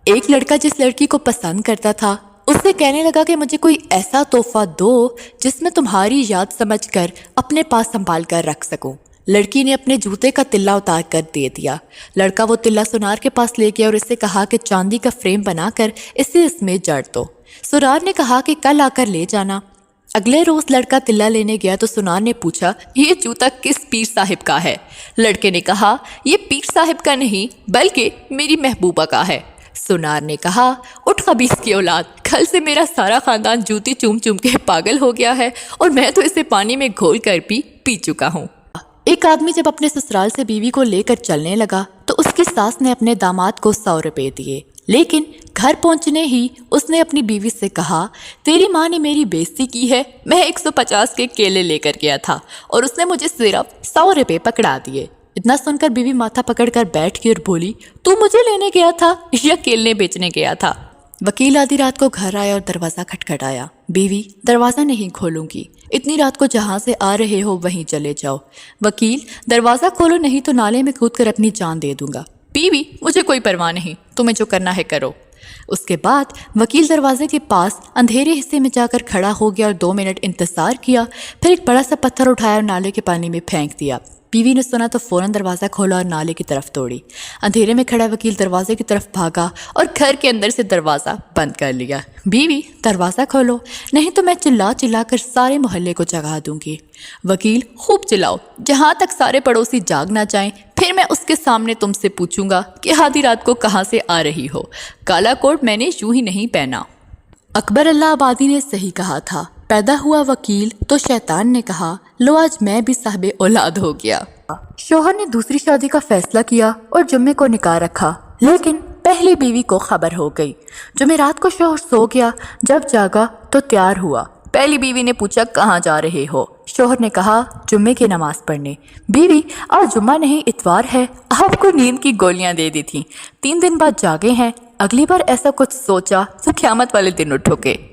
ایک لڑکا جس لڑکی کو پسند کرتا تھا اسے کہنے لگا کہ مجھے کوئی ایسا تحفہ دو جس میں تمہاری یاد سمجھ کر اپنے پاس سنبھال کر رکھ سکوں۔ لڑکی نے اپنے جوتے کا تلا اتار کر دے دیا۔ لڑکا وہ تلا سونار کے پاس لے گیا اور اسے کہا کہ چاندی کا فریم بنا کر اسے اس میں جڑ دو۔ سونار نے کہا کہ کل آ کر لے جانا۔ اگلے روز لڑکا تلا لینے گیا تو سونار نے پوچھا یہ جوتا کس پیر صاحب کا ہے؟ لڑکے نے کہا یہ پیر صاحب کا نہیں بلکہ میری محبوبہ کا ہے۔ سونار نے کہا اٹھ خبیث کی اولاد، کل سے میرا سارا خاندان جوتی چوم چوم کے پاگل ہو گیا ہے اور میں تو اسے پانی میں گھول کر بھی پی چکا ہوں۔ ایک آدمی جب اپنے سسرال سے بیوی کو لے کر چلنے لگا تو اس کی ساس نے اپنے داماد کو 100 روپے دیے، لیکن گھر پہنچنے ہی اس نے اپنی بیوی سے کہا تیری ماں نے میری بےزتی کی ہے، میں 150 کے کیلے لے کر گیا تھا اور اس نے مجھے صرف 100 روپے پکڑا دیے۔ اتنا سن کر بیوی ماتھا پکڑ کر بیٹھ گئی اور بولی تو مجھے لینے گیا تھا یا کیلے بیچنے گیا تھا؟ وکیل آدھی رات کو گھر آیا اور دروازہ کھٹکھٹایا۔ بیوی دروازہ نہیں کھولوں گی، اتنی رات کو جہاں سے آ رہے ہو وہیں چلے جاؤ۔ وکیل دروازہ کھولو نہیں تو نالے میں کود کر اپنی جان دے دوں گا۔ بیوی مجھے کوئی پرواہ نہیں، تمہیں جو کرنا ہے کرو۔ اس کے بعد وکیل دروازے کے پاس اندھیرے حصے میں جا کر کھڑا ہو گیا اور 2 منٹ انتظار کیا، پھر ایک بڑا سا پتھر اٹھایا اور نالے کے پانی میں پھینک دیا۔ بیوی نے سنا تو فوراً دروازہ کھولا اور نالے کی طرف دوڑی۔ اندھیرے میں کھڑا وکیل دروازے کی طرف بھاگا اور گھر کے اندر سے دروازہ بند کر لیا۔ بیوی دروازہ کھولو نہیں تو میں چلا چلا کر سارے محلے کو جگا دوں گی۔ وکیل خوب چلاؤ جہاں تک سارے پڑوسی جاگ نہ جائیں، پھر میں اس کے سامنے تم سے پوچھوں گا کہ آدھی رات کو کہاں سے آ رہی ہو۔ کالا کوٹ میں نے یوں ہی نہیں پہنا۔ اکبر اللہ آبادی نے صحیح کہا تھا، پیدا ہوا وکیل تو شیطان نے کہا لو آج میں بھی صاحب اولاد ہو گیا۔ شوہر نے دوسری شادی کا فیصلہ کیا اور جمعے کو نکاح رکھا، لیکن پہلی بیوی کو خبر ہو گئی۔ جمعرات کو شوہر سو گیا، جب جاگا تو تیار ہوا۔ پہلی بیوی نے پوچھا کہاں جا رہے ہو؟ شوہر نے کہا جمعے کی نماز پڑھنے۔ بیوی آج جمعہ نہیں اتوار ہے، آپ کو نیند کی گولیاں دے دی تھیں، 3 دن بعد جاگے ہیں، اگلی بار ایسا کچھ سوچا تو قیامت والے دن اٹھو گے۔